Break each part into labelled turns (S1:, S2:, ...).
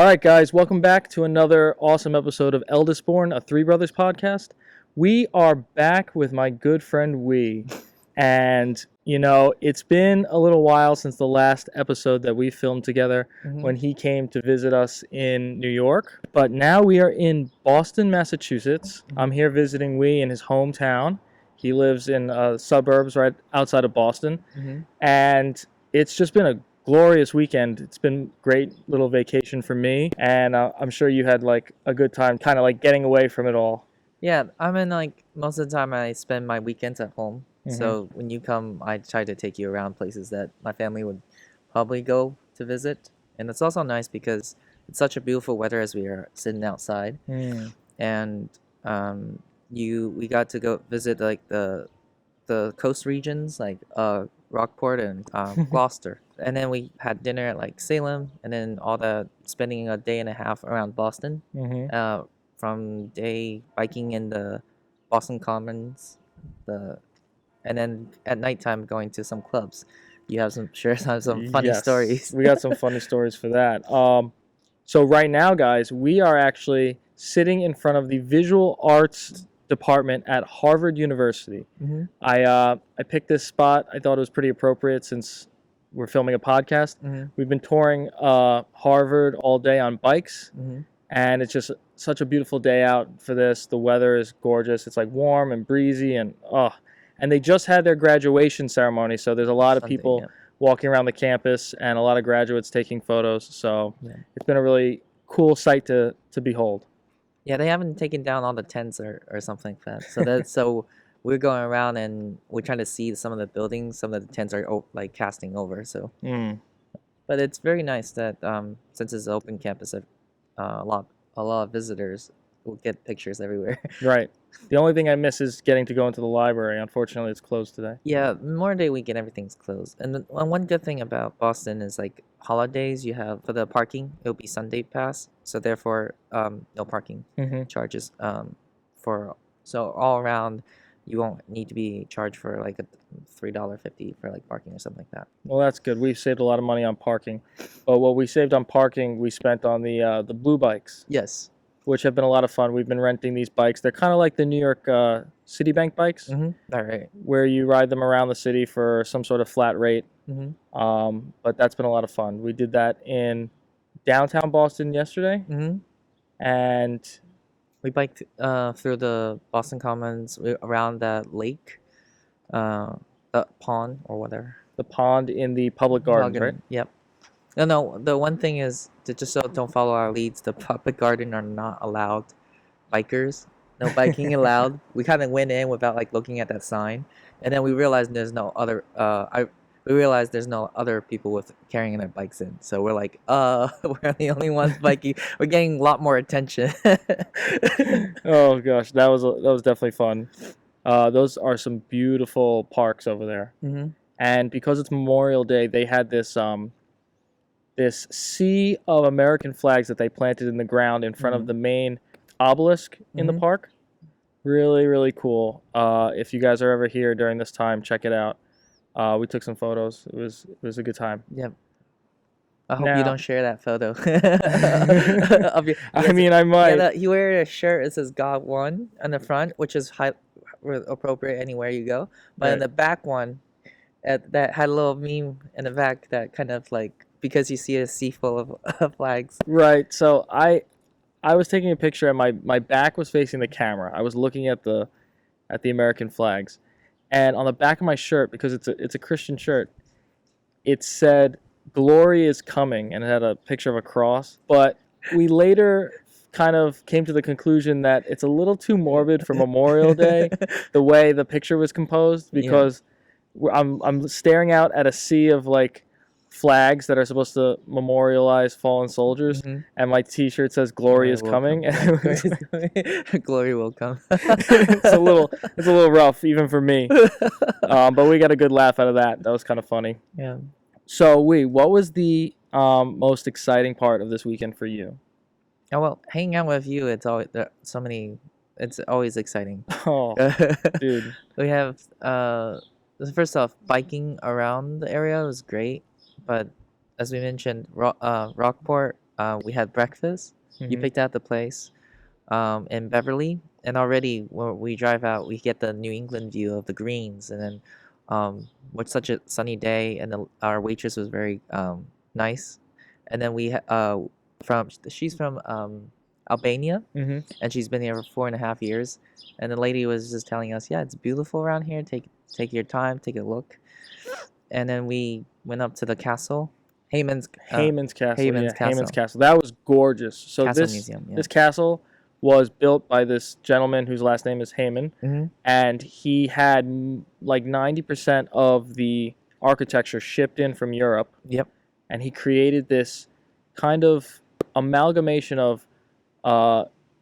S1: All right, guys, welcome back to another awesome episode of Eldest Born, a Three Brothers podcast. We are back with my good friend Hui, and it's been a little while since the last episode that we filmed together when he came to visit us in New York. But now we are in Boston, Massachusetts. I'm here visiting Hui in his hometown. He lives in suburbs right outside of Boston, and it's just been a glorious weekend. It's been great little vacation for me, and I'm sure you had like a good time kind of like getting away from it all.
S2: Yeah, I mean, like most of the time I spend my weekends at home. So when you come, I try to take you around places that my family would probably go to visit. And it's also nice because it's such a beautiful weather as we are sitting outside. And we got to go visit like the coast regions like Rockport and Gloucester. And then we had dinner at like Salem, and then spending a day and a half around Boston. From day biking in the Boston Commons, and then at nighttime going to some clubs. You have some funny stories.
S1: We got some funny stories for that. So right now, guys, we are actually sitting in front of the visual arts department at Harvard University. I picked this spot. I thought it was pretty appropriate since we're filming a podcast. We've been touring Harvard all day on bikes, and it's just such a beautiful day out for this. The weather is gorgeous. It's like warm and breezy, and they just had their graduation ceremony, so there's a lot of people walking around the campus and a lot of graduates taking photos. So it's been a really cool sight to behold.
S2: Yeah, they haven't taken down all the tents or something like that. So we're going around and we're trying to see some of the buildings. Some of the tents are like casting over. So, but it's very nice that since it's an open campus, a lot of visitors will get pictures everywhere.
S1: Right. The only thing I miss is getting to go into the library. Unfortunately, it's closed today.
S2: Yeah, Memorial Day weekend, everything's closed. And one good thing about Boston is like holidays, you have for the parking, it'll be Sunday pass. So therefore, no parking charges. So all around, you won't need to be charged for like a $3.50 for like parking or something like that.
S1: Well, that's good. We've saved a lot of money on parking. But what we saved on parking, we spent on the blue bikes.
S2: Yes.
S1: Which have been a lot of fun. We've been renting these bikes. They're kind of like the New York Citibank bikes,
S2: All right.
S1: where you ride them around the city for some sort of flat rate. But that's been a lot of fun. We did that in downtown Boston yesterday, and
S2: we biked through the Boston Commons around that lake, the pond or whatever.
S1: The pond in the public gardens, right?
S2: Yep. No. The one thing is to just don't follow our leads. The public garden are not allowed bikers. No biking allowed. We kind of went in without like looking at that sign, and then we realized there's no other. We realized there's no other people with carrying their bikes in. So we're like, we're the only ones biking. We're getting a lot more attention.
S1: Oh gosh, that was definitely fun. Those are some beautiful parks over there. And because it's Memorial Day, they had this this sea of American flags that they planted in the ground in front of the main obelisk in the park. Really, really cool. If you guys are ever here during this time, check it out. We took some photos. It was a good time.
S2: Yep. I hope you don't share that photo.
S1: I mean, I might.
S2: Yeah, he wear a shirt. It says "God Won" on the front, which is appropriate anywhere you go. But in the back one, that had a little meme in the back that kind of like, because you see a sea full of flags.
S1: Right. So I was taking a picture and my back was facing the camera. I was looking at the American flags. And on the back of my shirt, because it's a Christian shirt, it said "Glory is coming," and it had a picture of a cross. But we later kind of came to the conclusion that it's a little too morbid for Memorial Day, the way the picture was composed, because I'm staring out at a sea of like flags that are supposed to memorialize fallen soldiers, and my T-shirt says "Glory is coming."
S2: Glory will come.
S1: It's a little rough even for me, but we got a good laugh out of that. That was kind of funny.
S2: Yeah.
S1: So, what was the most exciting part of this weekend for you?
S2: Oh, well, hanging out with you, it's always so many. It's always exciting.
S1: Oh, dude.
S2: We have first off, biking around the area was great. But as we mentioned, Rockport we had breakfast. You
S1: Mhm.
S2: picked out the place in Beverly, and already when we drive out, we get the New England view of the greens, and then with such a sunny day, and our waitress was very nice, and then she's from Albania,
S1: Mhm.
S2: and she's been here for 4.5 years, and the lady was just telling us, yeah, it's beautiful around here. Take your time, take a look, and then we went up to the castle, Hayman's
S1: Hayman's Castle.
S2: Hayman's
S1: Yeah, Hayman's
S2: Castle,
S1: Castle. That was gorgeous. So
S2: Castle
S1: this
S2: Museum. Yeah.
S1: this castle was built by this gentleman whose last name is Heyman,
S2: Mm-hmm.
S1: and he had like 90% of the architecture shipped in from Europe,
S2: Yep.
S1: and he created this kind of amalgamation of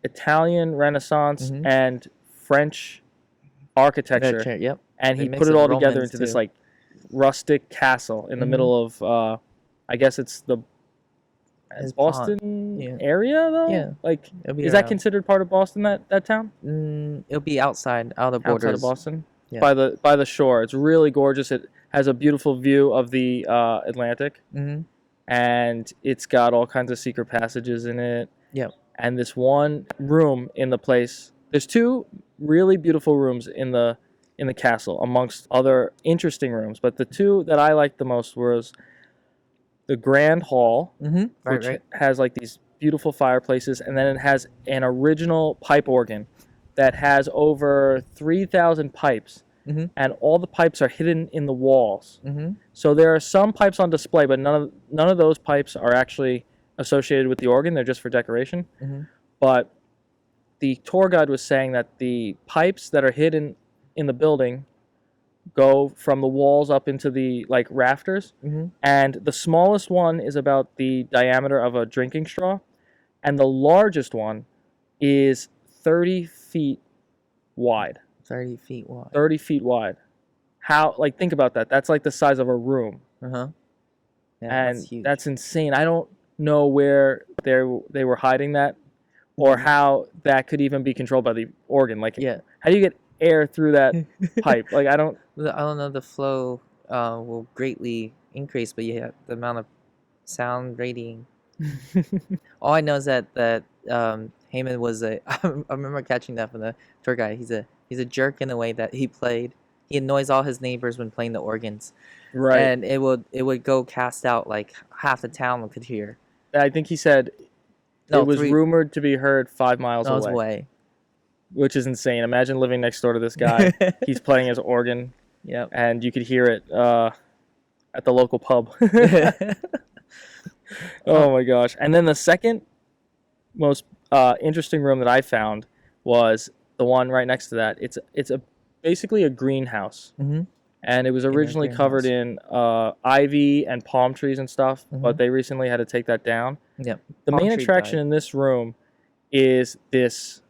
S1: Italian Renaissance
S2: Mm-hmm.
S1: and French architecture,
S2: Yep.
S1: and
S2: They
S1: he
S2: mix
S1: put it
S2: in
S1: all together
S2: Romans
S1: into this
S2: too.
S1: like rustic castle in the
S2: Mhm.
S1: middle of I guess it's the
S2: His pond.
S1: Boston
S2: Yeah.
S1: area though.
S2: Yeah.
S1: Like,
S2: It'll be
S1: is that
S2: around.
S1: considered part of Boston? That town
S2: It'll be outside, out of
S1: outside
S2: borders.
S1: of Boston,
S2: Yeah.
S1: by the shore. It's really gorgeous. It has a beautiful view of the Atlantic,
S2: Mm-hmm.
S1: and it's got all kinds of secret passages in it.
S2: Yep.
S1: And this one room in the place, there's two really beautiful rooms in the castle amongst other interesting rooms, but the two that I liked the most was the grand hall,
S2: Mm-hmm. Right.
S1: which
S2: Right.
S1: has like these beautiful fireplaces, and then it has an original pipe organ that has over 3,000 pipes,
S2: Mm-hmm.
S1: and all the pipes are hidden in the walls.
S2: Mm-hmm.
S1: So there are some pipes on display, but none of those pipes are actually associated with the organ. They're just for decoration.
S2: Mm-hmm.
S1: But the tour guide was saying that the pipes that are hidden in the building go from the walls up into the like rafters,
S2: Mm-hmm.
S1: and the smallest one is about the diameter of a drinking straw, and the largest one is 30 feet wide.
S2: 30 feet wide.
S1: 30 feet wide. How, like, think about that. That's like the size of a room.
S2: Uh-huh. Yeah,
S1: And
S2: that's huge.
S1: that's insane. I don't know where they were hiding that, or how that could even be controlled by the organ. Like,
S2: Yeah.
S1: how do you get air through that pipe? Like, I don't.
S2: I don't know. The flow will greatly increase, but yeah, the amount of sound rating. All I know is that Heyman was a. I remember catching that from the tour guide. He's a jerk in the way that he annoys all his neighbors when playing the organs,
S1: Right.
S2: and it would go cast out like half the town could hear.
S1: I think he said
S2: No,
S1: it was rumored to be heard 5 miles
S2: away.
S1: which is insane. Imagine living next door to this guy. He's playing his organ,
S2: Yep.
S1: and you could hear it at the local pub. Oh my gosh! And then the second most interesting room that I found was the one right next to that. It's basically a greenhouse,
S2: Mm-hmm.
S1: and it was originally covered in ivy and palm trees and stuff, but they recently had to take that down.
S2: Yep.
S1: The
S2: Palm
S1: main
S2: tree
S1: attraction
S2: died.
S1: in this room is this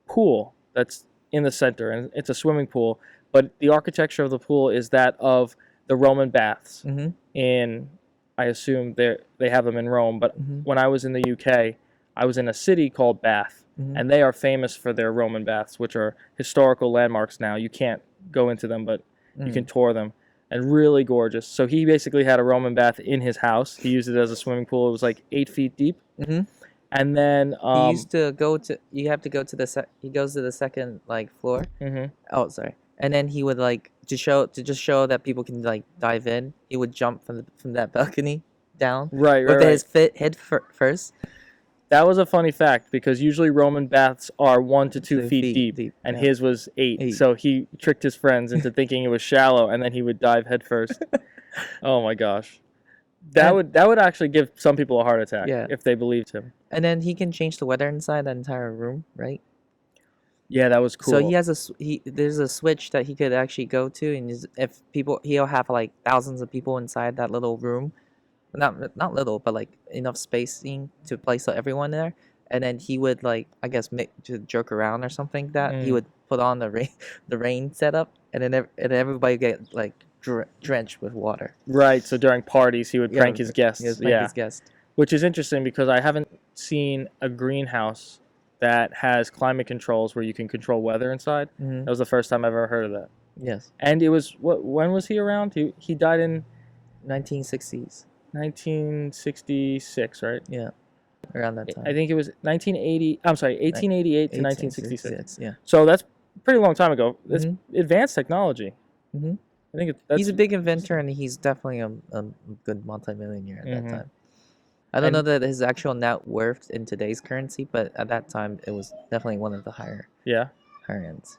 S1: pool that's in the center, and it's a swimming pool, but the architecture of the pool is that of the Roman baths.
S2: Mm-hmm.
S1: In, I assume they have them in Rome, but
S2: Mm-hmm.
S1: when I was in the UK, I was in a city called Bath,
S2: Mm-hmm.
S1: and they are famous for their Roman baths, which are historical landmarks now. You can't go into them, but you can tour them, and really gorgeous. So he basically had a Roman bath in his house. He used it as a swimming pool. It was like 8 feet deep.
S2: Mm-hmm.
S1: And then
S2: He used to go to. You have to go to he goes to the second like floor.
S1: mhm.
S2: Oh, sorry. And then he would like to just show that people can like dive in. He would jump from that balcony down
S1: Right,
S2: with
S1: right.
S2: his head first.
S1: That was a funny fact because usually Roman baths are 1 to 2 feet deep, and
S2: yeah.
S1: his was 8.
S2: 8.
S1: So he tricked his friends into thinking it was shallow, and then he would dive headfirst. Oh my gosh, that would actually give some people a heart attack if they believed him.
S2: And then he can change the weather inside that entire room, right?
S1: Yeah, that was cool.
S2: So he has there's a switch that he could actually go to, and if people, he'll have like thousands of people inside that little room, not little, but like enough spacing to place everyone there. And then he would like, I guess, to joke around or something like that. He would put on the rain setup, and then everybody get like drenched with water.
S1: Right. So during parties, he would prank his guests.
S2: He would prank his guests.
S1: Which is interesting because I haven't seen a greenhouse that has climate controls where you can control weather inside.
S2: Mm-hmm.
S1: That was the first time I've ever heard of that.
S2: Yes.
S1: And it was when was he around? He died in
S2: 1960s.
S1: 1966, right?
S2: Yeah. around that
S1: I
S2: time.
S1: think it was 1980. I'm sorry, 1888 to 1966.
S2: Yeah.
S1: So that's a pretty long time ago. That's
S2: Mhm.
S1: advanced technology.
S2: hmm
S1: I think that's
S2: He's a big inventor, and he's definitely a good multimillionaire at that
S1: Mhm.
S2: time. I don't know
S1: And
S2: that his actual net worth in today's currency, but at that time it was definitely one of the higher
S1: yeah,
S2: ends.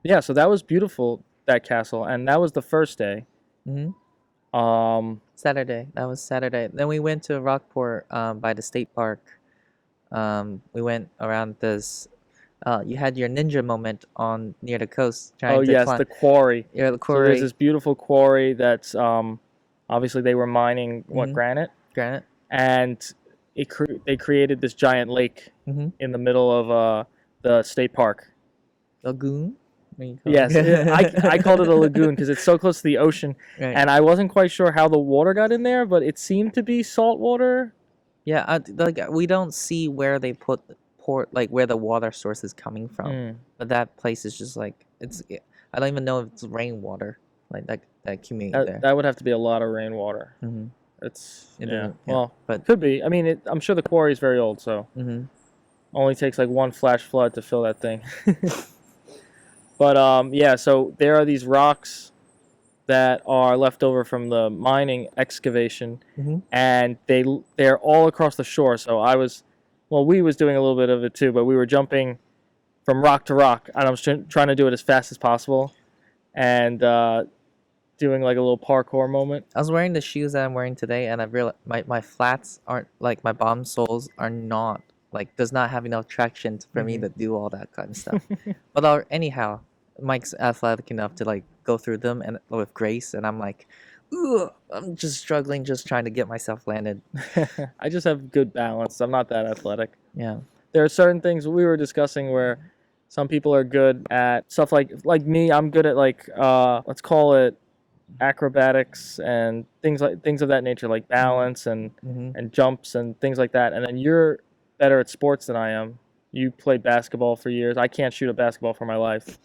S1: yeah. So that was beautiful, that castle, and that was the first day.
S2: hmm
S1: Um,
S2: Saturday. That was Saturday. Then we went to Rockport by the state park. We went around this. You had your ninja moment on near the coast,
S1: oh
S2: trying to
S1: yes,
S2: climb.
S1: the quarry.
S2: Yeah, the
S1: So there's
S2: quarry.
S1: this beautiful quarry that's obviously they were mining
S2: hmm
S1: granite,
S2: Granite.
S1: and they created this giant lake
S2: hmm
S1: in the middle of the state park.
S2: Lagoon. What do you call
S1: Yes, I called it a lagoon because it's so close to the ocean,
S2: Right.
S1: and I wasn't quite sure how the water got in there, but it seemed to be salt water.
S2: Yeah, like we don't see where they put port, like where the water source is coming from,
S1: Mm.
S2: but that place is just like I don't even know if it's rainwater like that accumulated there.
S1: That would have to be a lot of rainwater.
S2: Mm-hmm.
S1: It's
S2: It
S1: yeah.
S2: doesn't, yeah,
S1: Well,
S2: but
S1: could be. I mean, I'm sure the quarry is very old, so
S2: mm-hmm.
S1: only takes like one flash flood to fill that thing. But yeah. So there are these rocks that are left over from the mining excavation,
S2: Mm-hmm.
S1: and they're all across the shore. So we was doing a little bit of it too, but we were jumping from rock to rock, and I was trying to do it as fast as possible, and doing like a little parkour moment.
S2: I was wearing the shoes that I'm wearing today, and I realized my flats aren't like my bottom soles are not like does not have enough traction for me to do all that kind of stuff. But anyhow, Mike's athletic enough to like go through them and with grace, and I'm like, ugh, I'm just struggling, just trying to get myself landed.
S1: I just have good balance. I'm not that athletic.
S2: Yeah.
S1: There are certain things we were discussing where some people are good at stuff like me. I'm good at like let's call it acrobatics and things of that nature, like balance
S2: Mm-hmm.
S1: and jumps and things like that. And then you're better at sports than I am. You played basketball for years. I can't shoot a basketball for my life.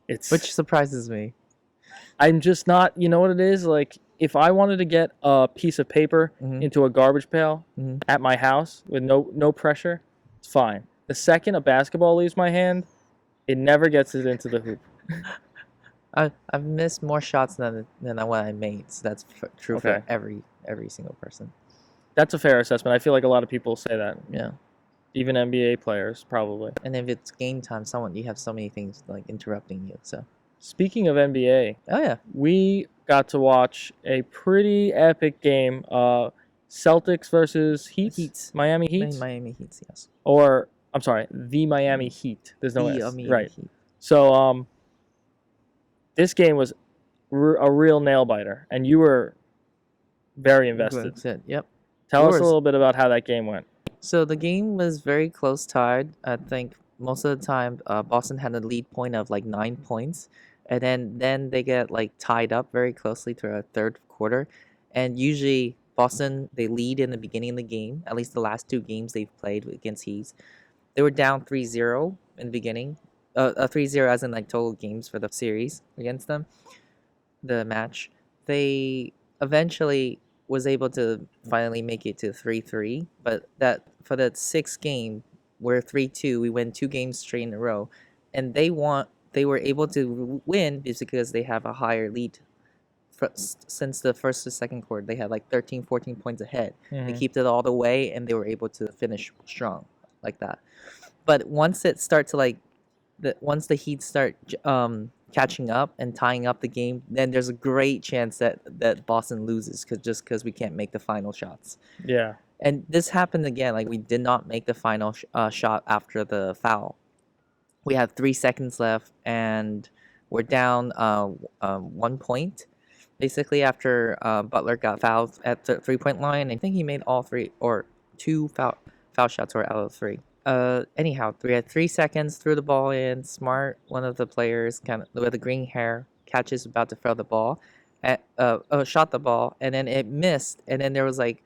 S2: Which surprises me.
S1: I'm just not. You know what it is? Like if I wanted to get a piece of paper
S2: Mm-hmm.
S1: into a garbage pail
S2: Mm-hmm.
S1: at my house with no pressure, it's fine. The second a basketball leaves my hand, it never gets it into the hoop.
S2: I've missed more shots than what I made. So that's true
S1: Okay.
S2: for every single person.
S1: That's a fair assessment. I feel like a lot of people say that.
S2: Yeah.
S1: Even NBA players, probably.
S2: And if it's game time, you have so many things like interrupting you. So.
S1: Speaking of NBA,
S2: Oh yeah.
S1: we got to watch a pretty epic game. Celtics versus Heat. Miami Heat.
S2: Miami Heat. Yes.
S1: Or I'm sorry, the Miami Heat. There's no S.
S2: Miami
S1: Right.
S2: Heat.
S1: So this game was a real nail biter, and you were very invested.
S2: Good. Yep.
S1: Tell us a
S2: Yours.
S1: little bit about how that game went.
S2: So the game was very close tied. I think most of the time, Boston had a lead point of like 9 points, and then they get like tied up very closely to a third quarter, and usually Boston they lead in the beginning of the game. At least the last two games they've played against Heat, they were down 3-0 in the beginning. 3-0 as in like total games for the series against them. The match, they eventually was able to finally make it to 3-3, but that for the sixth game we're 3-2, we win 2 games straight in a row, and they were able to win because they have a higher lead since the first to second quarter. They had like 13-14 points ahead. They kept it all the way, and they were able to finish strong like that. But once it starts to like once the Heat start catching up and tying up the game, then there's a great chance that Boston loses because we can't make the final shots.
S1: Yeah.
S2: And this happened again. Like we did not make the final shot after the foul. We had 3 seconds left, and we're down 1 point. Basically, after Butler got fouled at the 3-point line, I think he made all 3 or 2 foul shots were out of 3. Anyhow, we had 3 seconds, threw the ball in. Smart, one of the players, kind of with the green hair, catches about to throw the ball, shot the ball, and then it missed. And then there was like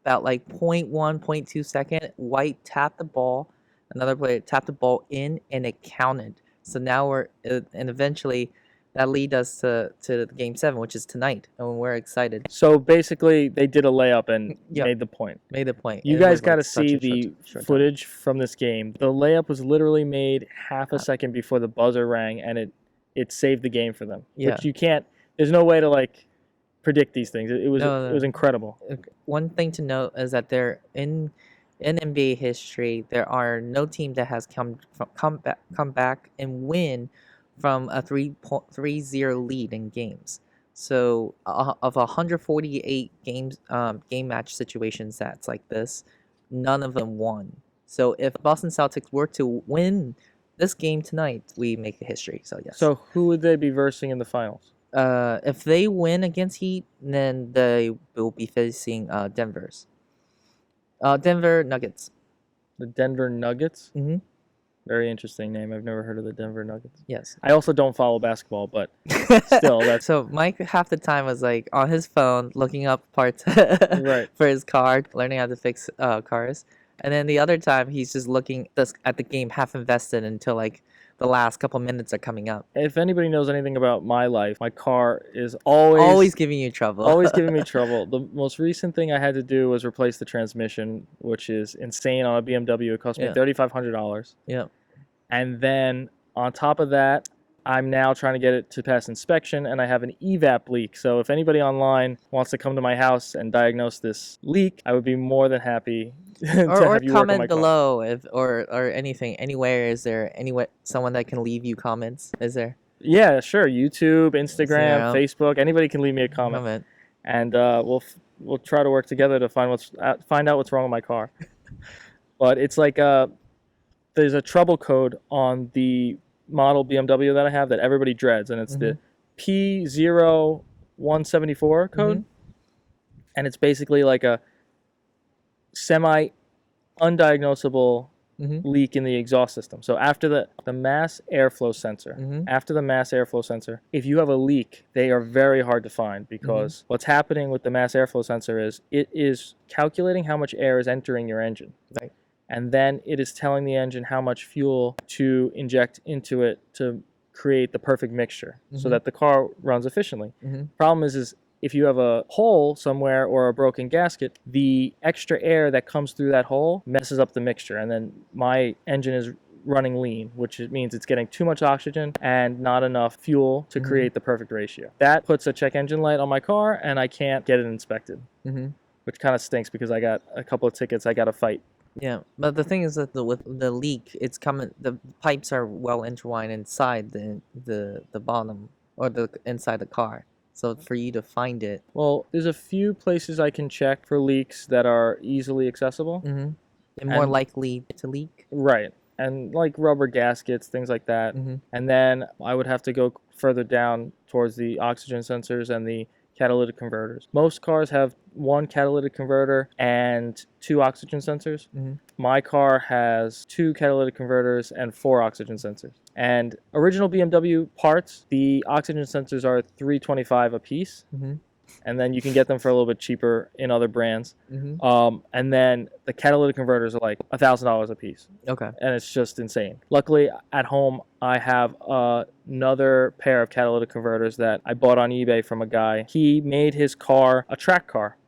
S2: about like 0.1, 0.2 second. White tapped the ball, another player tapped the ball in, and it counted. So now and eventually, that lead us to game 7, which is tonight, and we're excited.
S1: So basically, they did a layup and
S2: Yep.
S1: made the point.
S2: Made the point.
S1: You
S2: and
S1: guys
S2: with,
S1: got to
S2: such
S1: see
S2: a
S1: the
S2: short time.
S1: footage from this game. The layup was literally made half a second before the buzzer rang, and it saved the game for them.
S2: Yeah.
S1: Which you can't. There's no way to like predict these things. It was
S2: No,
S1: it was incredible.
S2: One thing to note is that there in NBA history, there are no team that has come back and win from a 3-0 lead in games. So of 148 games, game match situations that's like this, none of them won. So if Boston Celtics were to win this game tonight, we make a history. So yes.
S1: So who would they be versing in the finals?
S2: If they win against Heat, then they will be facing Denver's. Denver Nuggets.
S1: The Denver Nuggets.
S2: Mm-hmm.
S1: Very interesting name. I've never heard of the Denver Nuggets.
S2: Yes.
S1: I also don't follow basketball, but still, that's
S2: So Mike half the time was like on his phone looking up parts
S1: Right.
S2: for his car, learning how to fix cars, and then the other time he's just looking at the game half invested until like the last couple minutes are coming up.
S1: If anybody knows anything about my life, my car is always
S2: Always giving you trouble.
S1: always giving me trouble. The most recent thing I had to do was replace the transmission, which is insane on a BMW. It cost me
S2: Yeah.
S1: $3,500.
S2: Yeah.
S1: And then on top of that, I'm now trying to get it to pass inspection, and I have an evap leak. So if anybody online wants to come to my house and diagnose this leak, I would be more than happy to
S2: Or
S1: have you work on my
S2: comment
S1: car.
S2: below if or anything anywhere. Is there anywhere someone that can leave you comments? Is there?
S1: Yeah, sure. YouTube, Instagram,
S2: Yeah.
S1: Facebook. Anybody can leave me a comment, and we'll try to work together to find out what's wrong with my car. But it's like there's a trouble code on the model BMW that I have that everybody dreads, and it's the P0174 code, and it's basically like a semi undiagnosable leak in the exhaust system. So after the mass airflow sensor, if you have a leak, they are very hard to find, because what's happening with the mass airflow sensor is it is calculating how much air is entering your engine.
S2: Right.
S1: And then it is telling the engine how much fuel to inject into it to create the perfect mixture so that the car runs efficiently. Problem is if you have a hole somewhere or a broken gasket, the extra air that comes through that hole messes up the mixture. And then my engine is running lean, which means it's getting too much oxygen and not enough fuel to create the perfect ratio. That puts a check engine light on my car, and I can't get it inspected, which kind of stinks because I got a couple of tickets I got to fight.
S2: Yeah, but the thing is that with the leak, it's coming. The pipes are well intertwined inside the bottom or the inside the car. So for you to find it,
S1: well, there's a few places I can check for leaks that are easily accessible.
S2: and more likely to leak.
S1: Right, and like rubber gaskets, things like that. And then I would have to go further down towards the oxygen sensors and the catalytic converters. Most cars have one catalytic converter and 2 oxygen sensors. My car has 2 catalytic converters and 4 oxygen sensors. And original BMW parts, the oxygen sensors are $325 a piece. And then you can get them for a little bit cheaper in other brands. And then the catalytic converters are like $1,000 a piece.
S2: Okay.
S1: And it's just insane. Luckily, at home, I have another pair of catalytic converters that I bought on eBay from a guy. He made his car a track car.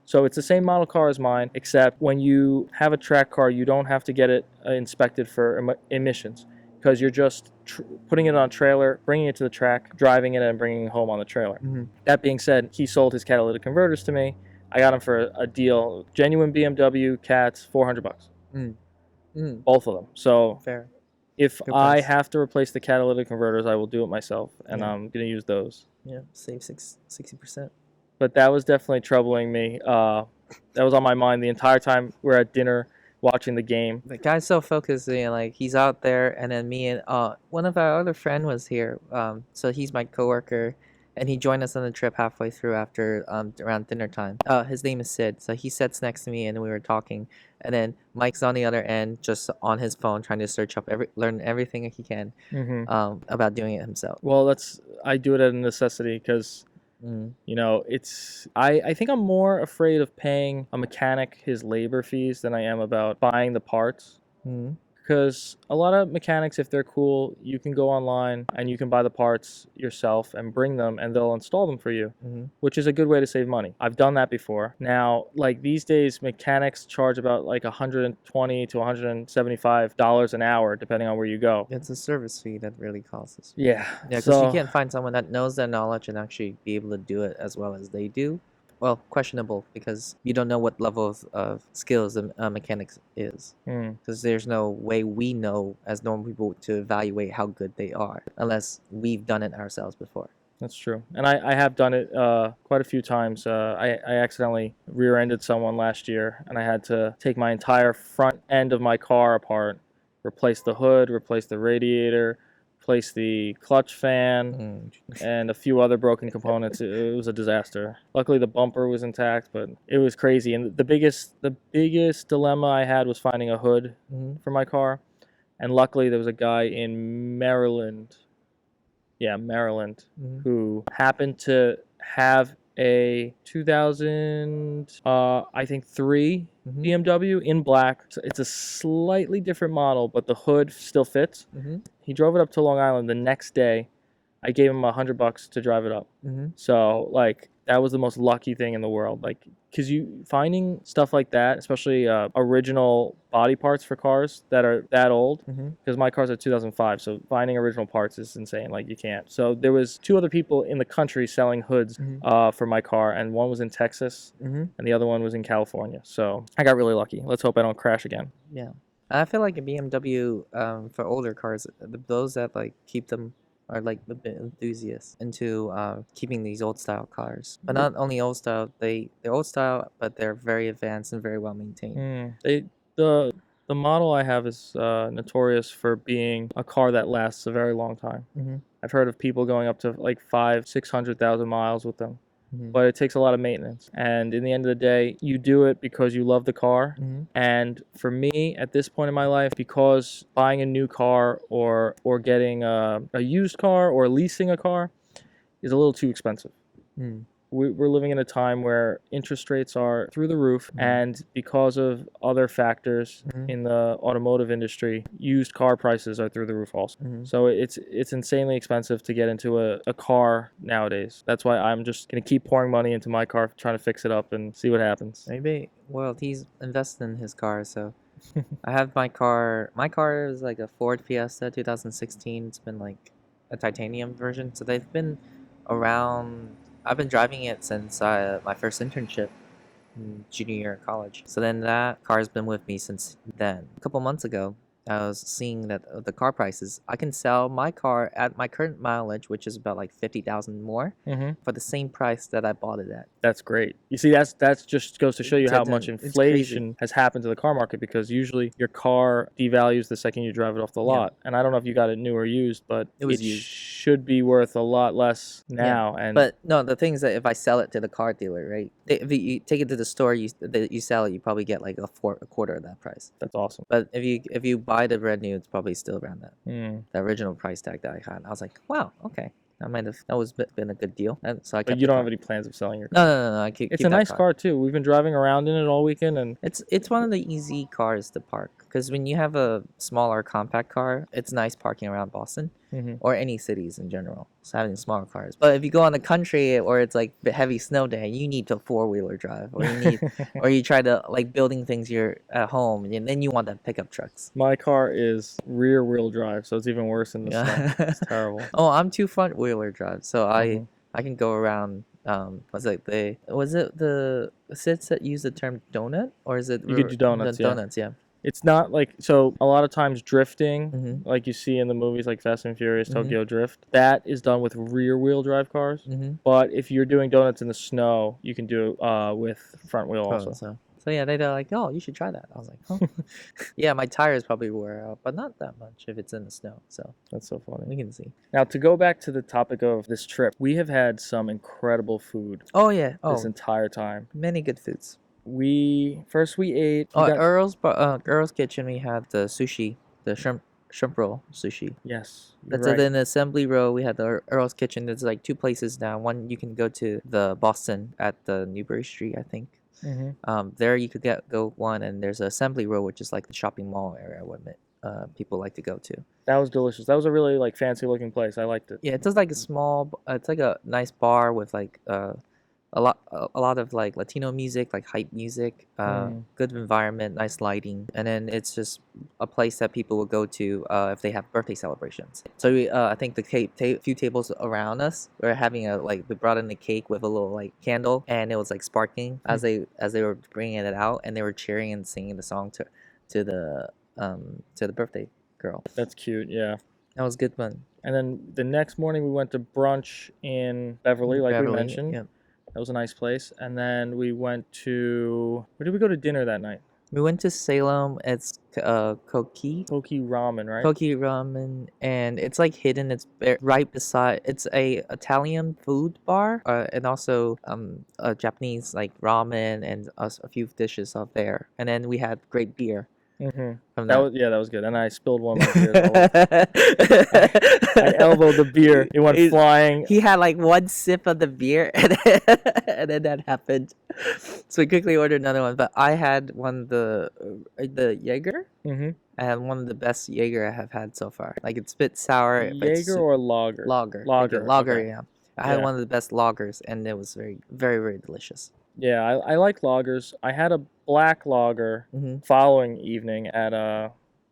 S1: So it's the same model car as mine, except when you have a track car, you don't have to get it inspected for emissions, because you're just putting it on a trailer, bringing it to the track, driving it, and bringing it home on the trailer. That being said, he sold his catalytic converters to me. I got them for a deal. Genuine BMW cats, $400. Both of them. So
S2: Fair.
S1: if
S2: Good
S1: I
S2: price.
S1: have to replace the catalytic converters, I will do it myself, and I'm going to use those.
S2: Yeah, save 60%.
S1: But that was definitely troubling me. That was on my mind the entire time we're at dinner watching the game.
S2: The guy's so focused, like he's out there, and then me and one of our other friend was here. So he's my coworker, and he joined us on the trip halfway through after around dinner time. His name is Sid. So he sits next to me, and we were talking. And then Mike's on the other end, just on his phone, trying to search up learn everything he can about doing it himself.
S1: Well, I do it out of necessity, because you know, I think I'm more afraid of paying a mechanic his labor fees than I am about buying the parts. because a lot of mechanics, if they're cool, you can go online and you can buy the parts yourself and bring them and they'll install them for you, which is a good way to save money. I've done that before. Now, like these days, mechanics charge about like $120 to $175 an hour, depending on where you go.
S2: It's a service fee that really costs us.
S1: Yeah.
S2: Yeah, because you can't find someone that knows their knowledge and actually be able to do it as well as they do. Well, questionable, because you don't know what level of skills a mechanics is. Because there's no way we know as normal people to evaluate how good they are unless we've done it ourselves before.
S1: That's true. And I have done it quite a few times. I accidentally rear-ended someone last year, and I had to take my entire front end of my car apart, replace the hood, replace the radiator, replace the clutch fan, and a few other broken components. It was a disaster. Luckily, the bumper was intact, but it was crazy. And the biggest dilemma I had was finding a hood for my car. And luckily, there was a guy in Maryland. Yeah, Maryland, who happened to have a 2000, I think 3 BMW in black. So it's a slightly different model, but the hood still fits. He drove it up to Long Island the next day. I gave him $100 to drive it up. So like that was the most lucky thing in the world. Like, because you finding stuff like that, especially original body parts for cars that are that old, because my car's a 2005, so finding original parts is insane. Like you can't. So there was 2 other people in the country selling hoods for my car, and one was in Texas, and the other one was in California. So I got really lucky. Let's hope I don't crash again.
S2: Yeah, I feel like a BMW for older cars, those that like keep them are like a bit enthusiasts into keeping these old style cars, but not only old style. They're old style, but they're very advanced and very well maintained.
S1: The model I have is notorious for being a car that lasts a very long time. I've heard of people going up to like 500,000-600,000 miles with them. But it takes a lot of maintenance. And in the end of the day, you do it because you love the car. And for me, at this point in my life, because buying a new car or getting a used car or leasing a car is a little too expensive. We're living in a time where interest rates are through the roof, and because of other factors in the automotive industry, used car prices are through the roof also. So it's insanely expensive to get into a car nowadays. That's why I'm just going to keep pouring money into my car, trying to fix it up and see what happens.
S2: Maybe, well, he's invested in his car, so I have my car. My car is like a Ford Fiesta 2016. It's been like a titanium version, so they've been around. I've been driving it since my first internship in junior year of college. So then that car's been with me since then. A couple months ago, I was seeing that the car prices, I can sell my car at my current mileage, which is about like 50,000 more, for the same price that I bought it at.
S1: That's great. You see, that's just goes to show you how much inflation has happened to the car market, because usually your car devalues the second you drive it off the lot. And I don't know if you got it new or used, but
S2: it was used.
S1: Should be worth a lot less now. And
S2: but no, the thing is that if I sell it to the car dealer, right? If you take it to the store, you sell it, you probably get like a quarter of that price.
S1: That's awesome.
S2: But if you buy the brand new, it's probably still around that. The original price tag that I had. I was like, wow, okay. That was been a good deal. And so I kept
S1: But you don't have any plans of selling your
S2: car? No. I keep.
S1: It's a nice car too. We've been driving around in it all weekend, and
S2: it's one of the easy cars to park. Because when you have a smaller compact car, it's nice parking around Boston or any cities in general. So having smaller cars. But if you go on the country or it's like a heavy snow day, you need to 4-wheeler drive, or you need, or you try to like building things you're at home, and then you want that pickup trucks.
S1: My car is rear wheel drive, so it's even worse in the snow. It's terrible.
S2: Oh, I'm 2 front wheeler drive, so I can go around. Was it the sits that use the term donut, or is it
S1: you could do donuts?
S2: Donuts, yeah.
S1: It's not like, so a lot of times drifting, like you see in the movies like Fast and Furious, Tokyo Drift, that is done with rear wheel drive cars. But if you're doing donuts in the snow, you can do it with front wheel also.
S2: So yeah, they're like, oh, you should try that. I was like, oh. Yeah, my tires probably wear out, but not that much if it's in the snow. So
S1: that's so funny.
S2: We can see.
S1: Now, to go back to the topic of this trip, we have had some incredible food.
S2: Oh yeah.
S1: This entire time.
S2: Many good foods.
S1: We ate.
S2: Earl's Kitchen. We had the sushi, the shrimp roll sushi.
S1: Yes.
S2: That's right. In the Assembly Row. We had the Earl's Kitchen. There's like 2 places now. One, you can go to the Boston at the Newbury Street, I think. There you could go one, and there's Assembly Row, which is like the shopping mall area people like to go to.
S1: That was delicious. That was a really like fancy looking place. I liked it.
S2: Yeah, it's just like a small. It's like a nice bar with like a lot of like Latino music, like hype music, good environment, nice lighting, and then it's just a place that people will go to if they have birthday celebrations. So I think the few tables around us were having we brought in a cake with a little like candle, and it was like sparking as they were bringing it out, and they were cheering and singing the song to the birthday girl.
S1: That's cute. Yeah.
S2: That was good fun.
S1: And then the next morning we went to brunch in Beverly, like we mentioned.
S2: Yeah.
S1: That was a nice place. And then we went to, where did we go to dinner that night?
S2: We went to Salem. It's Koki
S1: Ramen, right?
S2: Koki Ramen, and it's like hidden. It's right beside. It's a Italian food bar, and also a Japanese like ramen and a few dishes out there. And then we had great beer.
S1: That was good. And I spilled one of my beers. I elbowed the beer. It went flying.
S2: He had like one sip of the beer, and then that happened. So we quickly ordered another one. But I had one the Jaeger. I had one of the best Jaeger I have had so far. Like it's a bit sour.
S1: Jaeger or lager?
S2: Lager.
S1: Okay.
S2: Yeah. I had one of the best lagers, and it was very, very, very delicious.
S1: Yeah, I like lagers. I had a black lager following evening at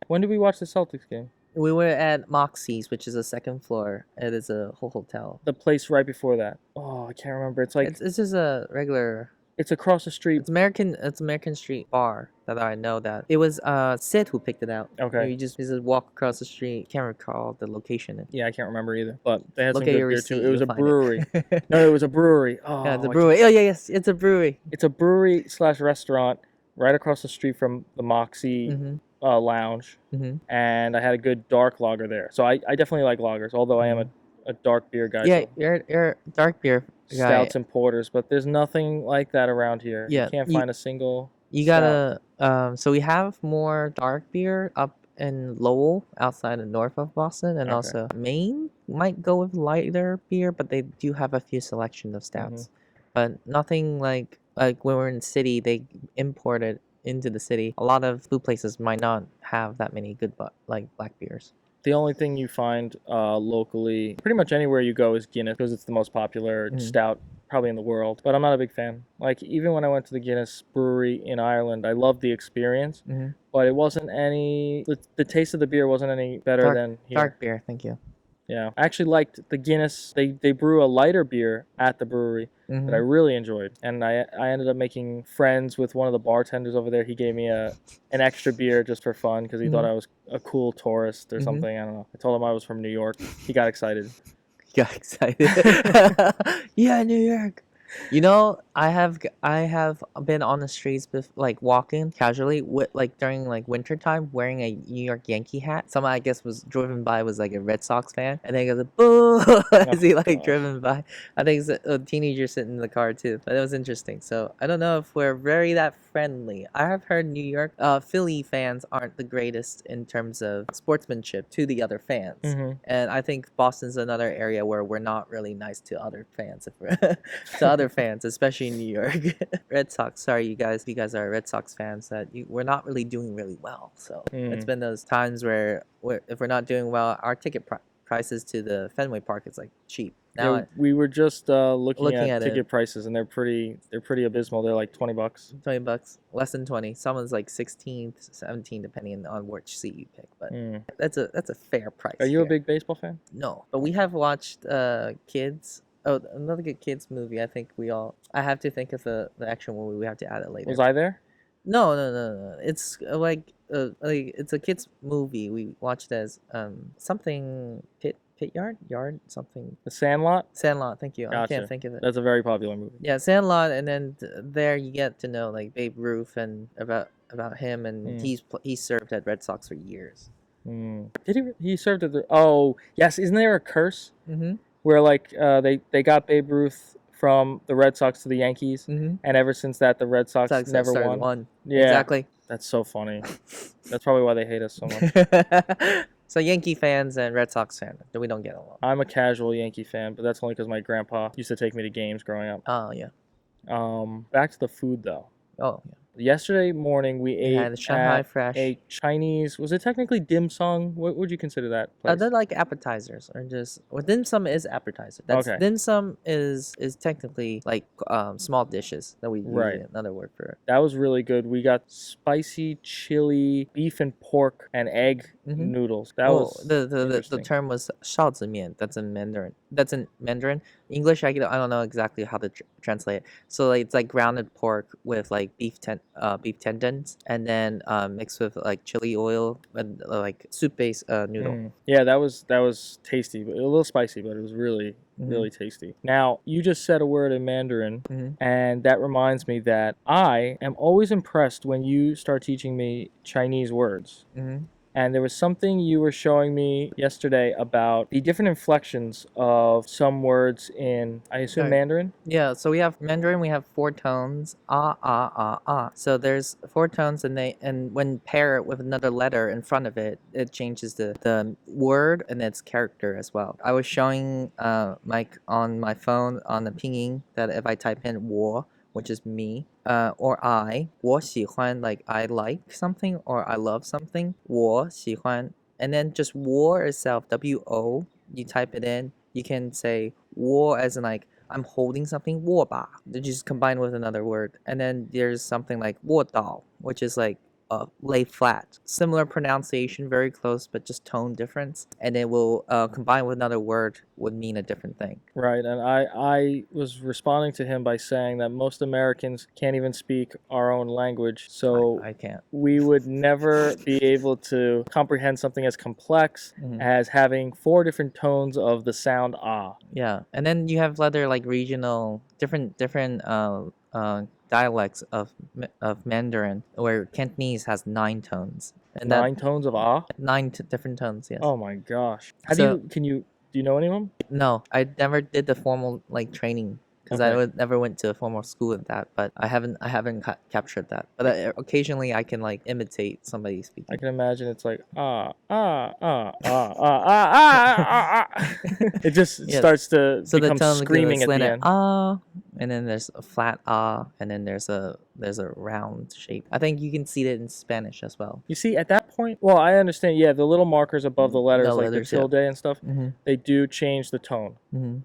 S1: when did we watch the Celtics game?
S2: We were at Moxie's, which is a second floor. It is a whole hotel.
S1: The place right before that. Oh, I can't remember. It's like
S2: it's just a regular.
S1: It's across the street.
S2: It's American Street bar that I know that. It was Sid who picked it out.
S1: Okay.
S2: You just walk across the street. Can't recall the location.
S1: Yeah, I can't remember either. But they had
S2: Look
S1: some
S2: at
S1: good
S2: your
S1: beer
S2: receipt,
S1: too. It was a
S2: you'll find
S1: brewery.
S2: it.
S1: No, it was a brewery. Oh,
S2: Yeah, it's a brewery. Oh yeah, yes, it's a brewery.
S1: It's a brewery / restaurant right across the street from the Moxie lounge. And I had a good dark lager there. So I definitely like lagers, although I am a dark beer guy.
S2: Yeah,
S1: so.
S2: you're a dark beer guy.
S1: Stouts and porters, but there's nothing like that around here.
S2: Yeah,
S1: you can't find a single.
S2: You gotta. So we have more dark beer up in Lowell, outside of north of Boston, and also Maine might go with lighter beer, but they do have a few selection of stouts, but nothing like when we're in the city. They import it into the city. A lot of food places might not have that many good like black beers.
S1: The only thing you find locally, pretty much anywhere you go, is Guinness because it's the most popular stout probably in the world. But I'm not a big fan. Like even when I went to the Guinness brewery in Ireland, I loved the experience, but it wasn't any. The taste of the beer wasn't any better than here.
S2: Dark beer, thank you.
S1: Yeah, I actually liked the Guinness. They brew a lighter beer at the brewery that I really enjoyed, and I ended up making friends with one of the bartenders over there. He gave me an extra beer just for fun because he thought I was a cool tourist or something. I don't know. I told him I was from New York. He got excited.
S2: Yeah, New York. You know, I have been on the streets like walking casually with like during like winter time wearing a New York Yankee hat. Someone I guess was driven by was like a Red Sox fan, and then he goes boo as he like driven by. I think it's a teenager sitting in the car too, but it was interesting. So I don't know if we're very that friendly. I have heard New York, Philly fans aren't the greatest in terms of sportsmanship to the other fans, and I think Boston's another area where we're not really nice to other fans. To other fans, especially in New York. Red Sox, sorry you guys, if you guys are Red Sox fans, that we're not really doing really well. So it's been those times where if we're not doing well, our ticket prices to the Fenway Park is like cheap. Now
S1: yeah, we were just looking at ticket prices, and they're pretty abysmal. They're like $20.
S2: $20, less than 20. Someone's like 16, 17, depending on which seat you pick. But that's a fair price.
S1: Are you a big baseball fan?
S2: No, but we have watched Kids. Oh, another good kids movie. I think I have to think of the actual movie. We have to add it later.
S1: Was I there?
S2: No. It's like it's a kids movie. We watched it as something pit yard something.
S1: The Sandlot.
S2: Thank you.
S1: Gotcha.
S2: I can't think of it.
S1: That's a very popular movie.
S2: Yeah, Sandlot, and then there you get to know like Babe Ruth and about him, and he served at Red Sox for years.
S1: Did he served at the? Oh yes, isn't there a curse? Where like they got Babe Ruth from the Red Sox to the Yankees, and ever since that the Red Sox never won. Yeah,
S2: exactly.
S1: That's so funny. That's probably why they hate us so much.
S2: So Yankee fans and Red Sox fans, we don't get along.
S1: I'm a casual Yankee fan, but that's only because my grandpa used to take me to games growing up.
S2: Oh yeah.
S1: Back to the food though.
S2: Oh yeah.
S1: Yesterday morning we
S2: We had
S1: ate
S2: Shanghai
S1: at
S2: Fresh.
S1: a Chinese. Was it technically dim sum? What would you consider that place?
S2: They're like appetizers, or just well, dim sum is appetizer. That's
S1: Okay.
S2: dim sum is technically like small dishes that we
S1: Right.
S2: use another word for it.
S1: That was really good. We got spicy chili beef and pork and egg
S2: Mhm.
S1: noodles. That
S2: Well,
S1: was
S2: the
S1: interesting.
S2: term was 臊子面. That's in Mandarin. That's in Mandarin. English, I don't know exactly how to translate it. So like, it's like grounded pork with like beef tendons, and then mixed with like chili oil and like soup based noodle.
S1: Yeah, that was tasty, but a little spicy, but it was really really tasty. Now, you just said a word in Mandarin, and that reminds me that I am always impressed when you start teaching me Chinese words. And there was something you were showing me yesterday about the different inflections of some words in, I assume,
S2: Right.
S1: Mandarin?
S2: Yeah, so we have Mandarin, we have four tones, ah, ah, ah, ah. So there's four tones, and when pair it with another letter in front of it, it changes the word and its character as well. I was showing Mike on my phone on the pinging that if I type in 我, which is me, or I, 我喜欢, like I like something or I love something, 我喜欢, and then just 我 itself, W-O, you type it in, you can say 我 as in like I'm holding something, 握把. They just combine with another word. And then there's something like 握倒, which is like lay flat. Similar pronunciation, very close, but just tone difference. And it will combine with another word would mean a different thing.
S1: Right, and I was responding to him by saying that most Americans can't even speak our own language, so
S2: I can't.
S1: we would never be able to comprehend something as complex as having four different tones of the sound ah.
S2: Yeah, and then you have other like regional different dialects of Mandarin, where Cantonese has 9 tones. And
S1: 9 tones of ah?
S2: 9 different tones, yes.
S1: Oh my gosh. How
S2: So-
S1: do you know any of them?
S2: No, I never did the formal like training because I
S1: Okay.
S2: never went to a formal school with that. But I haven't captured that. But occasionally I can like imitate somebody
S1: I
S2: speaking.
S1: can imagine it's like ah ah ah ah ah ah ah ah ah. It just
S2: Yes.
S1: starts to
S2: So the
S1: become
S2: tone
S1: screaming at the end.
S2: ah, and then there's a flat ah, and then there's a round shape. I think you can see it in Spanish as well.
S1: You see, at that point, well, I understand. Yeah, the little markers above the letters, like
S2: letters,
S1: the
S2: yeah.
S1: tilde and stuff,
S2: Mm-hmm.
S1: they do change the tone,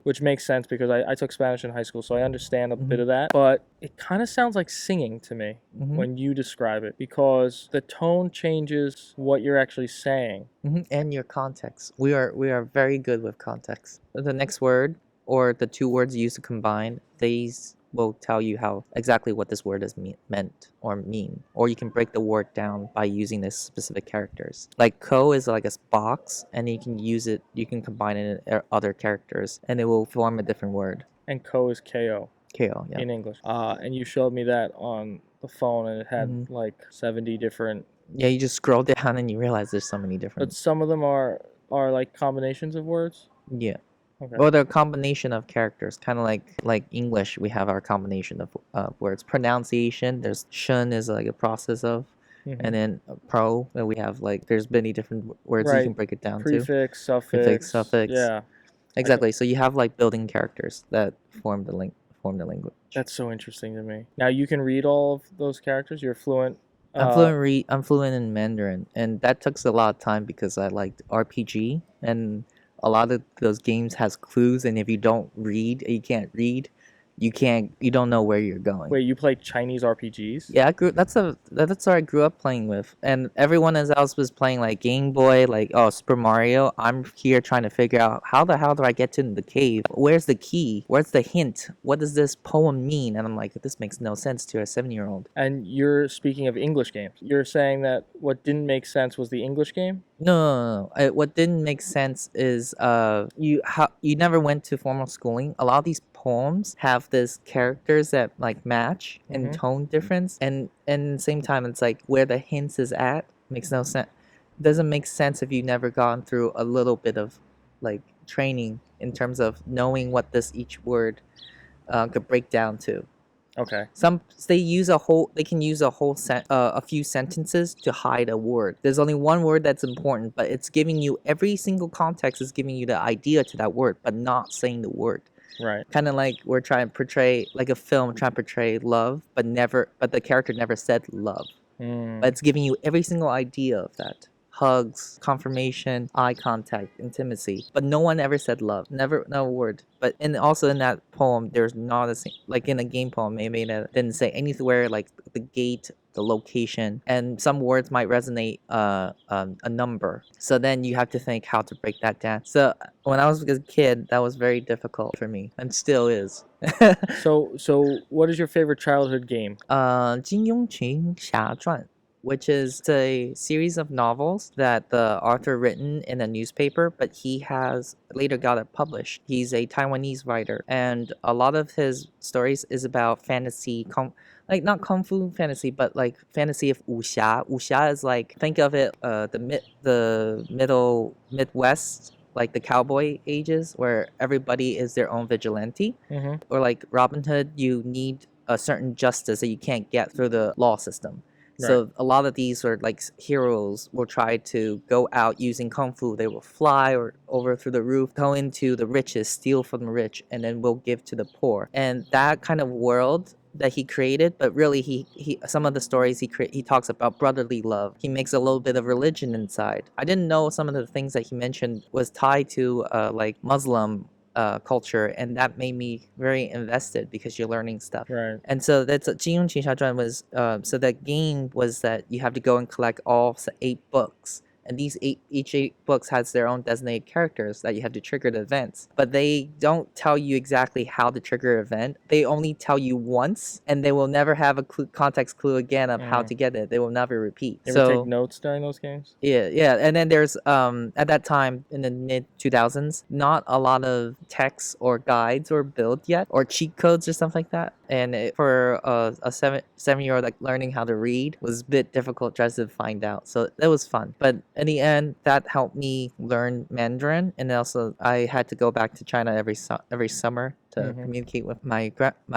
S1: which makes sense because I took Spanish in high school, so I understand a bit of that. But it kind of sounds like singing to me when you describe it because the tone changes what you're actually saying.
S2: And your context. We are very good with context. The next word or the two words used to combine, these will tell you how exactly what this word is meant or mean. Or you can break the word down by using this specific characters. Like ko is like a box, and you can use it. You can combine it in other characters, and it will form a different word.
S1: And ko is ko
S2: Ko, yeah.
S1: in English. And you showed me that on the phone, and it had like 70 different.
S2: Yeah, you just scroll down and you realize there's so many different.
S1: But some of them are like combinations of words.
S2: Yeah.
S1: Okay.
S2: Or they're a combination of characters, kind of like English. We have our combination of words. Pronunciation, there's shun is like a process of, and then pro, we have like there's many different words you can break it down
S1: Prefix,
S2: to.
S1: suffix.
S2: Suffix.
S1: Yeah.
S2: Exactly. So you have like building characters that form the language.
S1: That's so interesting to me. Now you can read all of those characters. You're fluent.
S2: I'm fluent in Mandarin, and that took a lot of time because I liked RPG, and a lot of those games has clues, and if you don't read, you can't read, you don't know where you're going.
S1: Wait, you play Chinese RPGs?
S2: Yeah, that's what I grew up playing with, and everyone else was playing like Game Boy, like Super Mario. I'm here trying to figure out how the hell do I get to the cave? Where's the key? Where's the hint? What does this poem mean? And I'm like, this makes no sense to a 7-year-old.
S1: And you're speaking of English games. You're saying that what didn't make sense was the English game?
S2: No. What didn't make sense is you never went to formal schooling. A lot of these poems have this characters that like match and tone difference, and at the same time it's like where the hints is at makes no sense. Doesn't make sense if you never gone through a little bit of like training in terms of knowing what each word could break down to.
S1: Okay.
S2: They can use a few sentences to hide a word. There's only one word that's important, but it's giving you every single context is giving you the idea to that word, but not saying the word.
S1: Right.
S2: Kind of like we're trying to portray, like a film trying to portray love, but the character never said love. But it's giving you every single idea of that. Hugs, confirmation, eye contact, intimacy. But no one ever said love. Never, no word. But also in that poem, there's not a like in a game poem, maybe that didn't say anywhere like the gate, the location, and some words might resonate a number. So then you have to think how to break that down. So when I was a kid, that was very difficult for me, and still is.
S1: So what is your favorite childhood game?
S2: 金庸群侠传, which is a series of novels that the author written in a newspaper, but he has later got it published. He's a Taiwanese writer, and a lot of his stories is about fantasy, like not kung fu fantasy, but like fantasy of wuxia. Wuxia is like, think of it, the middle Midwest, like the cowboy ages, where everybody is their own vigilante. Or like Robin Hood, you need a certain justice that you can't get through the law system. So a lot of these are like heroes will try to go out using kung fu. They will fly or over through the roof, go into the riches, steal from the rich, and then will give to the poor. And that kind of world that he created, but really he some of the stories he talks about brotherly love. He makes a little bit of religion inside. I didn't know some of the things that he mentioned was tied to like Muslim culture, and that made me very invested because you're learning stuff.
S1: Right.
S2: And so that's 金庸群侠传 was so that game was that you have to go and collect all 8 books. And each 8 books has their own designated characters that you have to trigger the events. But they don't tell you exactly how to trigger an event. They only tell you once, and they will never have a context clue again of how to get it. They will never repeat.
S1: You ever take notes during those games?
S2: Yeah. And then there's at that time in the mid 2000s, not a lot of texts or guides were built yet, or cheat codes or something like that. And for a 7-year-old, like learning how to read was a bit difficult just to find out. So that was fun. But in the end, that helped me learn Mandarin, and also I had to go back to China every summer to communicate with my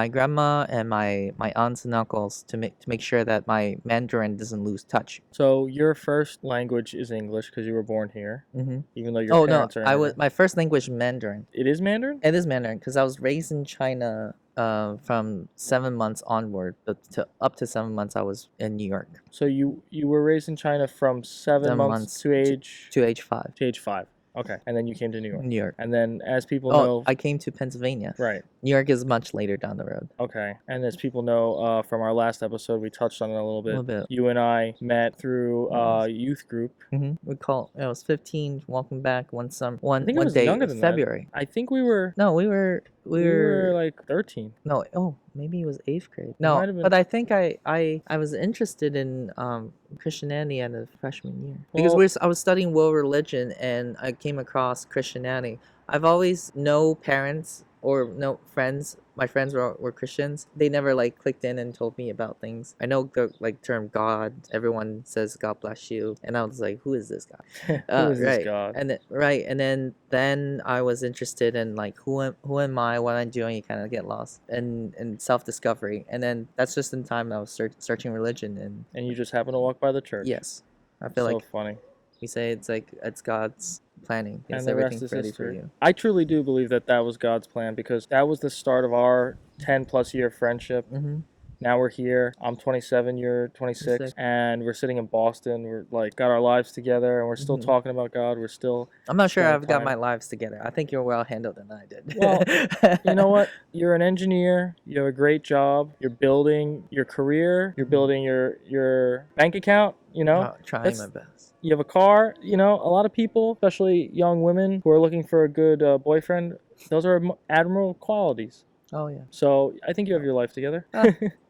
S2: grandma and my aunts and uncles to make sure that my Mandarin doesn't lose touch.
S1: So your first language is English because you were born here, even though your parents are.
S2: My first language is Mandarin.
S1: It is Mandarin?
S2: It is Mandarin because I was raised in China from 7 months onward, but up to 7 months I was in New York.
S1: So you were raised in China from 7 months to age
S2: 5.
S1: To age 5. Okay, and then you came to New York.
S2: New York.
S1: And then, as people know,
S2: I came to Pennsylvania.
S1: Right.
S2: New York is much later down the road.
S1: Okay, and as people know from our last episode, we touched on it a little bit.
S2: A little bit.
S1: You and I met through youth group.
S2: I was 15, walking back one summer.
S1: I think it was
S2: day,
S1: younger than
S2: February.
S1: That. I think we were.
S2: No, we were
S1: like 13.
S2: No, maybe it was 8th grade. No, but I think I was interested in Christianity in the freshman year because I was studying world religion and I came across Christianity. I've always no parents or no friends. My friends were Christians. They never like clicked in and told me about things. I know the like term God. Everyone says God bless you, and I was like, who is this guy?
S1: Who is this God?
S2: And then I was interested in like who am I? What am I doing? You kind of get lost and self discovery, and then that's just in time I was searching religion and
S1: you just happened to walk by the church.
S2: Yes, I feel
S1: so
S2: like
S1: funny.
S2: We say it's God's planning.
S1: And the rest is history. For you. I truly do believe that was God's plan because that was the start of our 10+ year friendship. Now we're here. I'm 27, you're 26, and we're sitting in Boston. We're like got our lives together, and we're still talking about God. We're still.
S2: I'm not sure I've got my lives together. I think you're well handled than I did.
S1: Well, you know what? You're an engineer. You have a great job. You're building your career. You're building your bank account. You know,
S2: trying my best.
S1: You have a car. You know, a lot of people, especially young women who are looking for a good boyfriend, those are admirable qualities.
S2: Oh yeah.
S1: So I think you have your life together.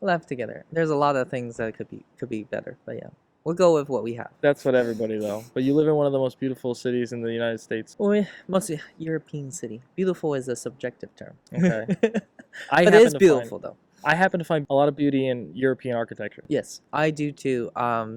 S2: Life together. There's a lot of things that could be better, but yeah, we'll go with what we have.
S1: That's what everybody though. But you live in one of the most beautiful cities in the United States.
S2: Well, mostly European city. Beautiful is a subjective term.
S1: Okay.
S2: But it is beautiful though.
S1: I happen to find a lot of beauty in European architecture.
S2: Yes, I do too.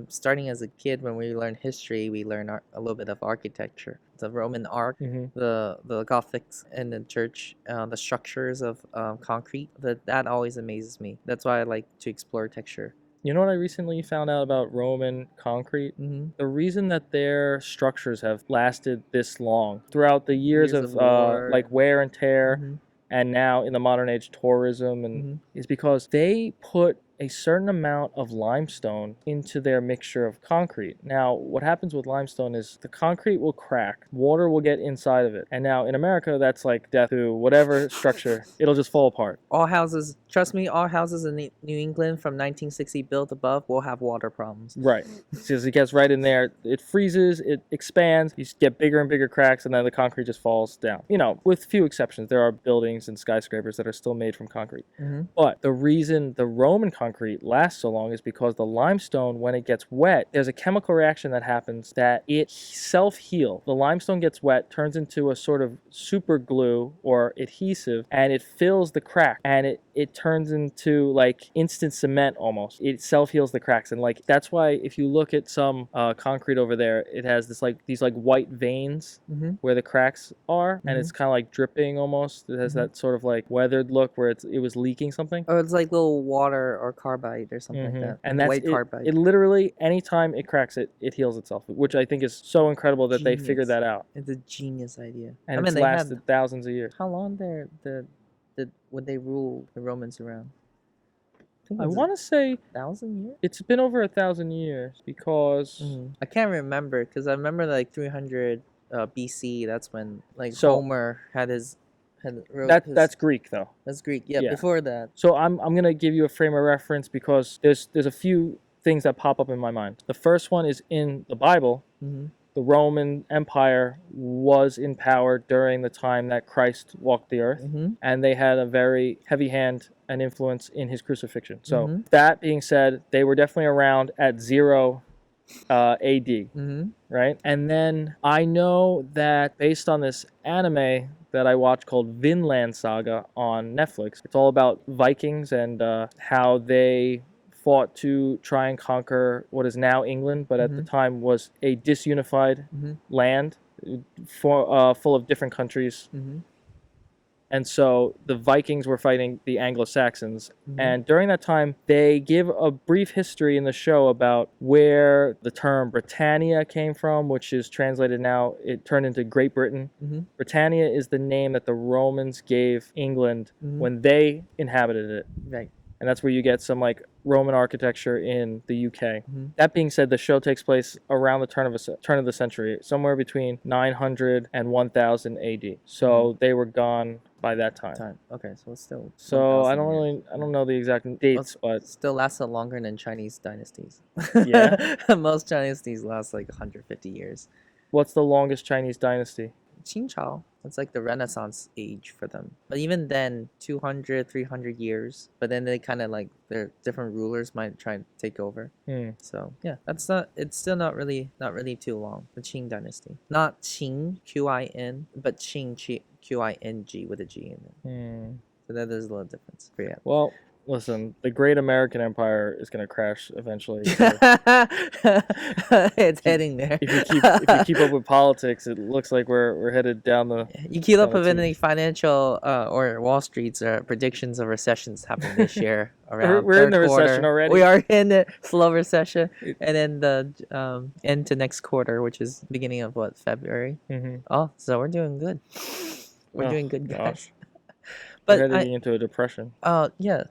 S2: Starting as a kid, when we learn history, we learn a little bit of architecture. The Roman arch, the Gothics in the church, the structures of concrete. That always amazes me. That's why I like to explore texture.
S1: You know what I recently found out about Roman concrete? The reason that their structures have lasted this long throughout the years of like wear and tear. and now in the modern age tourism, and is because they put a certain amount of limestone into their mixture of concrete. Now, what happens with limestone is the concrete will crack, water will get inside of it. And now in America, that's like death to whatever structure, it'll just fall apart.
S2: All houses, trust me, all houses in New England from 1960 built above will have water problems.
S1: Right. Because it gets right in there, it freezes, it expands, you get bigger and bigger cracks, and then the concrete just falls down. You know, with few exceptions, there are buildings and skyscrapers that are still made from concrete. But the reason the Roman concrete lasts so long is because the limestone, when it gets wet, there's a chemical reaction that happens that it self-heals. The limestone gets wet, turns into a sort of super glue or adhesive, and it fills the crack, and it turns into like instant cement almost. It self-heals the cracks, and like that's why if you look at some concrete over there, it has these white veins where the cracks are, and it's kind of like dripping almost. It has that sort of like weathered look where it was leaking something.
S2: Or it's like little water or carbide or something like that.
S1: And that's
S2: white carbide.
S1: It literally, anytime it cracks, it heals itself, which I think is so incredible that they figured that out.
S2: It's a genius idea.
S1: And it's lasted thousands of years.
S2: How long would they rule the Romans around?
S1: I want to say
S2: 1,000 years.
S1: It's been over 1,000 years because
S2: I can't remember because I remember like 300 BC. That's when like Homer had his.
S1: That's Greek though.
S2: That's Greek. Yeah, before that.
S1: So I'm gonna give you a frame of reference because there's a few things that pop up in my mind. The first one is in the Bible. The Roman Empire was in power during the time that Christ walked the earth, and they had a very heavy hand and influence in his crucifixion. So that being said, they were definitely around at 0 AD, right? And then I know that based on this anime that I watched called Vinland Saga on Netflix, it's all about Vikings and how they fought to try and conquer what is now England, but at the time was a disunified land full of different countries. And so the Vikings were fighting the Anglo-Saxons. And during that time, they give a brief history in the show about where the term Britannia came from, which is translated now, it turned into Great Britain. Britannia is the name that the Romans gave England when they inhabited it.
S2: Right.
S1: And that's where you get some like Roman architecture in the UK. That being said, the show takes place around the turn of the century, somewhere between 900 and 1000 AD. So they were gone by that time.
S2: Okay, so it's still.
S1: So I don't know the exact dates, but
S2: still lasted longer than Chinese dynasties.
S1: Yeah.
S2: Most dynasties last like 150 years.
S1: What's the longest Chinese dynasty?
S2: Qingchao. It's like the Renaissance age for them. But even then, 200, 300 years. But then they kind of like, their different rulers might try and take over. So yeah, it's still not really too long. The Qing dynasty. Not Qing, Qin, but Qing, Qing with a G in it. So there's a little difference. But yeah.
S1: Well, listen, the great American empire is going to crash eventually.
S2: It's heading there.
S1: If you keep up with politics, it looks like we're headed down the.
S2: You keep up with any financial or Wall Street's predictions of recessions happening this year around.
S1: We're in the recession already.
S2: We are in the slow recession, and then the end to next quarter, which is beginning of February. Oh, so we're doing good. We're doing good, guys.
S1: Gosh.
S2: But
S1: we're heading into a depression.
S2: Yeah.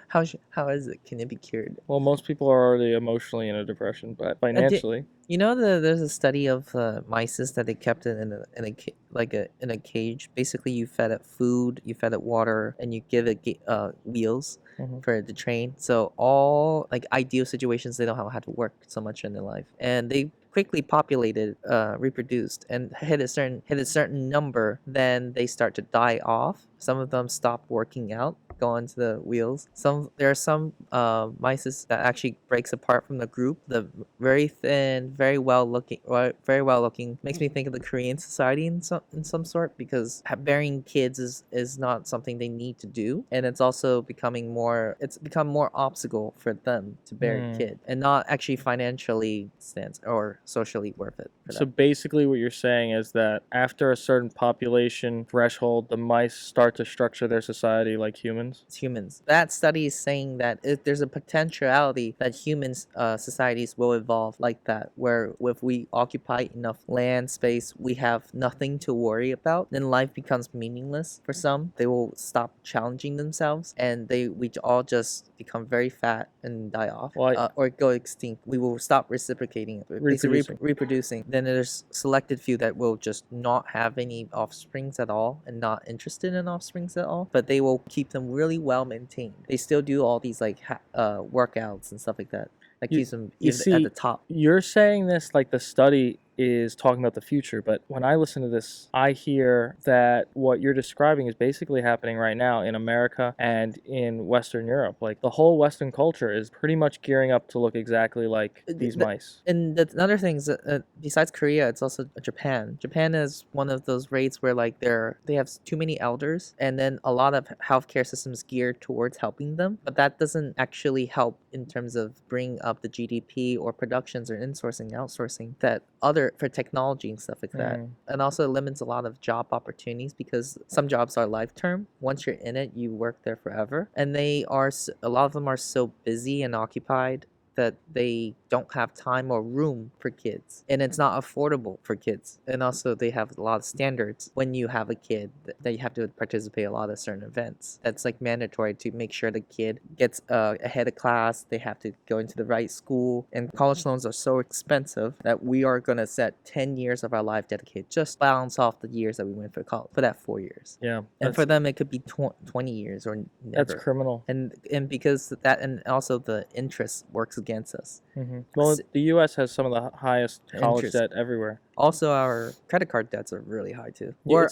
S2: How is it? Can it be cured?
S1: Well, most people are already emotionally in a depression, but financially.
S2: You know, there's a study of mice that they kept in a cage. Basically, you fed it food, you fed it water, and you give it wheels for it to train. So all like ideal situations, they don't have to work so much in their life, and they quickly populated, reproduced, and hit a certain number. Then they start to die off. Some of them stop working out, go onto the wheels. There are some mice that actually breaks apart from the group. The very thin, very well looking makes me think of the Korean society in some sort, because bearing kids is not something they need to do, and it's also become more obstacle for them to bear a kid, and not actually financially or socially worth it for them.
S1: So basically what you're saying is that after a certain population threshold, the mice start start to structure their society like humans?
S2: It's humans. That study is saying that there's a potentiality that humans societies will evolve like that, where if we occupy enough land space, we have nothing to worry about, then life becomes meaningless for some. They will stop challenging themselves, and we all just become very fat and die off, or go extinct. We will stop reciprocating, reproducing. Then there's selected few that will just not have any offsprings at all and not interested in offsprings at all, but they will keep them really well maintained. They still do all these like workouts and stuff like that. That keeps them at the top.
S1: You're saying this like the study is talking about the future, but when I listen to this, I hear that what you're describing is basically happening right now in America and in Western Europe. Like the whole Western culture is pretty much gearing up to look exactly like these mice.
S2: And another thing is besides Korea, it's also Japan. Japan is one of those rates where like they have too many elders, and then a lot of healthcare systems geared towards helping them, but that doesn't actually help in terms of bringing up the GDP or productions or insourcing, outsourcing that for technology and stuff like that. And also it limits a lot of job opportunities because some jobs are life term. Once you're in it, you work there forever. And a lot of them are so busy and occupied that they don't have time or room for kids, and it's not affordable for kids. And also they have a lot of standards when you have a kid that you have to participate in a lot of certain events. That's like mandatory to make sure the kid gets ahead of class. They have to go into the right school, and college loans are so expensive that we are going to set 10 years of our life dedicated just balance off the years that we went for college for that 4 years. And for them it could be 20 years or never.
S1: That's criminal.
S2: And because that, and also the interest works against us.
S1: Well, the U.S. has some of the highest college debt everywhere.
S2: Also, our credit card debts are really high too. Our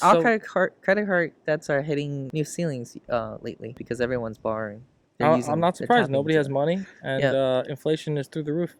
S2: credit card debts are hitting new ceilings lately because everyone's borrowing.
S1: I'm not surprised. Nobody has money, and inflation is through the roof.